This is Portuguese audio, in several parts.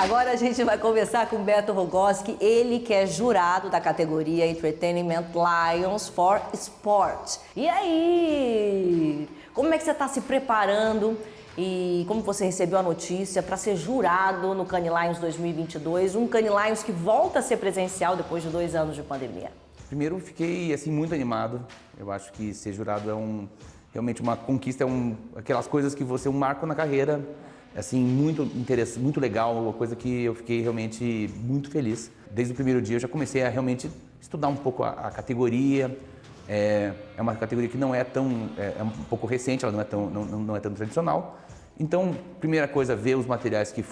Agora a gente vai conversar com o Beto Rogoski, ele que é jurado da categoria Entertainment Lions for Sport. E aí? Como é que você está se preparando e como você recebeu a notícia para ser jurado no Cannes Lions 2022, um Cannes Lions que volta a ser presencial depois de 2 anos de pandemia? Primeiro, fiquei assim muito animado. Eu acho que ser jurado é realmente uma conquista, aquelas coisas que você um marco na carreira, assim muito interessante, muito legal, uma coisa que eu fiquei realmente muito feliz. Desde o primeiro dia eu já comecei a realmente estudar um pouco a categoria. É uma categoria que não é tão, é um pouco recente, ela não é tão tradicional. Então, primeira coisa, ver os materiais que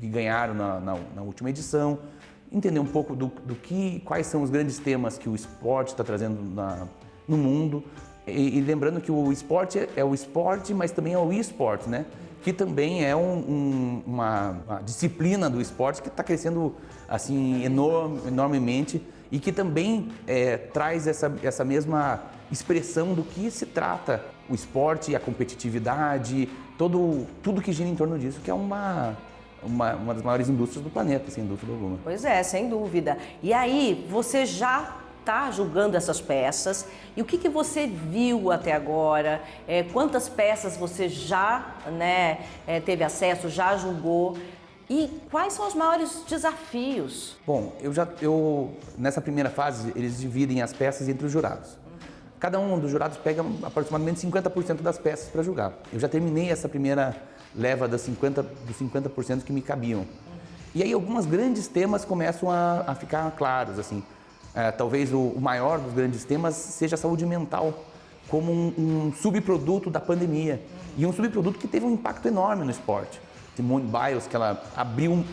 ganharam na última edição, entender um pouco quais são os grandes temas que o esporte está trazendo no mundo. E lembrando que o esporte é o esporte, mas também é o e-sport, né? Que também é uma disciplina do esporte que está crescendo assim enormemente e que também traz essa mesma expressão do que se trata o esporte, a competitividade, tudo que gira em torno disso, que é uma das maiores indústrias do planeta, sem dúvida alguma. Pois é, sem dúvida. E aí, você já está julgando essas peças e o que você viu até agora? Quantas peças você já teve acesso, já julgou? E quais são os maiores desafios? Bom, nessa primeira fase, eles dividem as peças entre os jurados. Cada um dos jurados pega aproximadamente 50% das peças para julgar. Eu já terminei essa primeira leva dos 50% que me cabiam. E aí alguns grandes temas começam a ficar claros, assim. Talvez o maior dos grandes temas seja a saúde mental, como um subproduto da pandemia. E um subproduto que teve um impacto enorme no esporte. Simone Biles, que ela abriu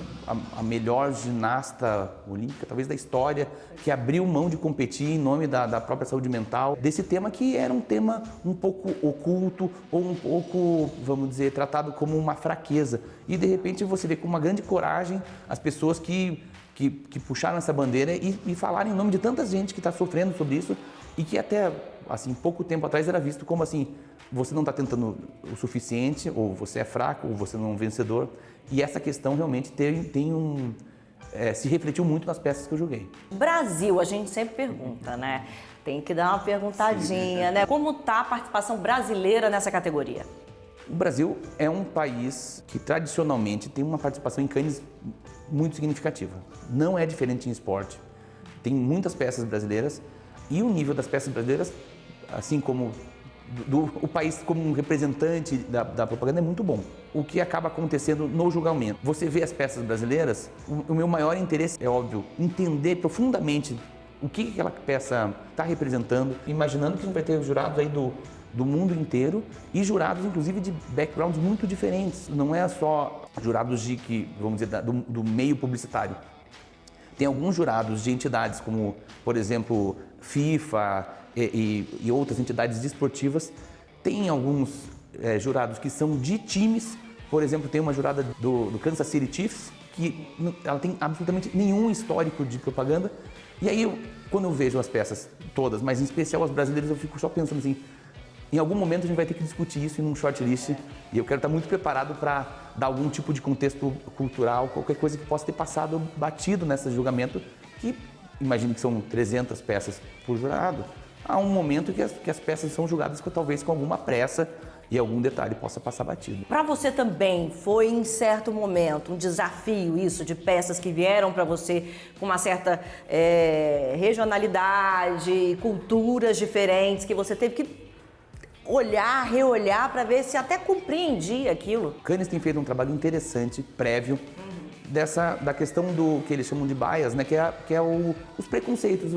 a melhor ginasta olímpica, talvez da história, que abriu mão de competir em nome da própria saúde mental, desse tema que era um tema um pouco oculto ou um pouco, vamos dizer, tratado como uma fraqueza. E de repente você vê com uma grande coragem as pessoas que puxaram essa bandeira e falaram em nome de tanta gente que está sofrendo sobre isso e que até assim, pouco tempo atrás era visto como assim, você não está tentando o suficiente, ou você é fraco, ou você não é um vencedor. E essa questão realmente se refletiu muito nas peças que eu joguei. Brasil, a gente sempre pergunta, né? Tem que dar uma perguntadinha, né? Como está a participação brasileira nessa categoria? O Brasil é um país que tradicionalmente tem uma participação em Cannes muito significativa. Não é diferente em esporte. Tem muitas peças brasileiras e o nível das peças brasileiras, assim como o país como um representante da propaganda, é muito bom. O que acaba acontecendo no julgamento? Você vê as peças brasileiras, o meu maior interesse é, óbvio, entender profundamente o que aquela peça está representando, imaginando que a gente vai ter jurados aí do mundo inteiro e jurados, inclusive, de backgrounds muito diferentes. Não é só jurados vamos dizer, do meio publicitário. Tem alguns jurados de entidades como, por exemplo, FIFA e outras entidades desportivas. Tem alguns jurados que são de times. Por exemplo, tem uma jurada do Kansas City Chiefs que ela tem absolutamente nenhum histórico de propaganda. E aí, quando eu vejo as peças todas, mas em especial as brasileiras, eu fico só pensando assim, em algum momento a gente vai ter que discutir isso em um shortlist e eu quero estar muito preparado para dar algum tipo de contexto cultural, qualquer coisa que possa ter passado batido nesse julgamento, que imagino que são 300 peças por jurado. Há um momento que as peças são julgadas talvez com alguma pressa e algum detalhe possa passar batido. Para você também foi em certo momento um desafio isso de peças que vieram para você com uma certa regionalidade, culturas diferentes, que você teve que olhar, reolhar para ver se até compreendia aquilo? Cannes tem feito um trabalho interessante, prévio, da questão do que eles chamam de bias, né? que é os preconceitos,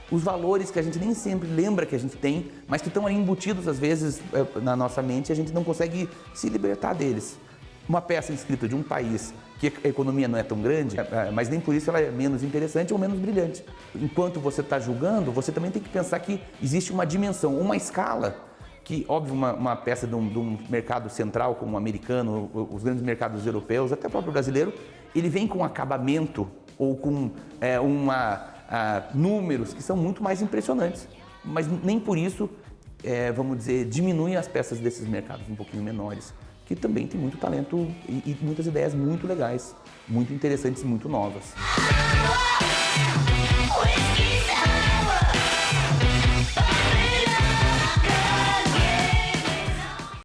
os valores que a gente nem sempre lembra que a gente tem, mas que estão aí embutidos às vezes na nossa mente e a gente não consegue se libertar deles. Uma peça escrita de um país que a economia não é tão grande, mas nem por isso ela é menos interessante ou menos brilhante. Enquanto você está julgando, você também tem que pensar que existe uma dimensão, uma escala, que, óbvio, uma peça de um mercado central como o americano, os grandes mercados europeus, até o próprio brasileiro, ele vem com acabamento ou com números que são muito mais impressionantes. Mas nem por isso, vamos dizer, diminuem as peças desses mercados um pouquinho menores, que também tem muito talento e muitas ideias muito legais, muito interessantes e muito novas. Whiskey.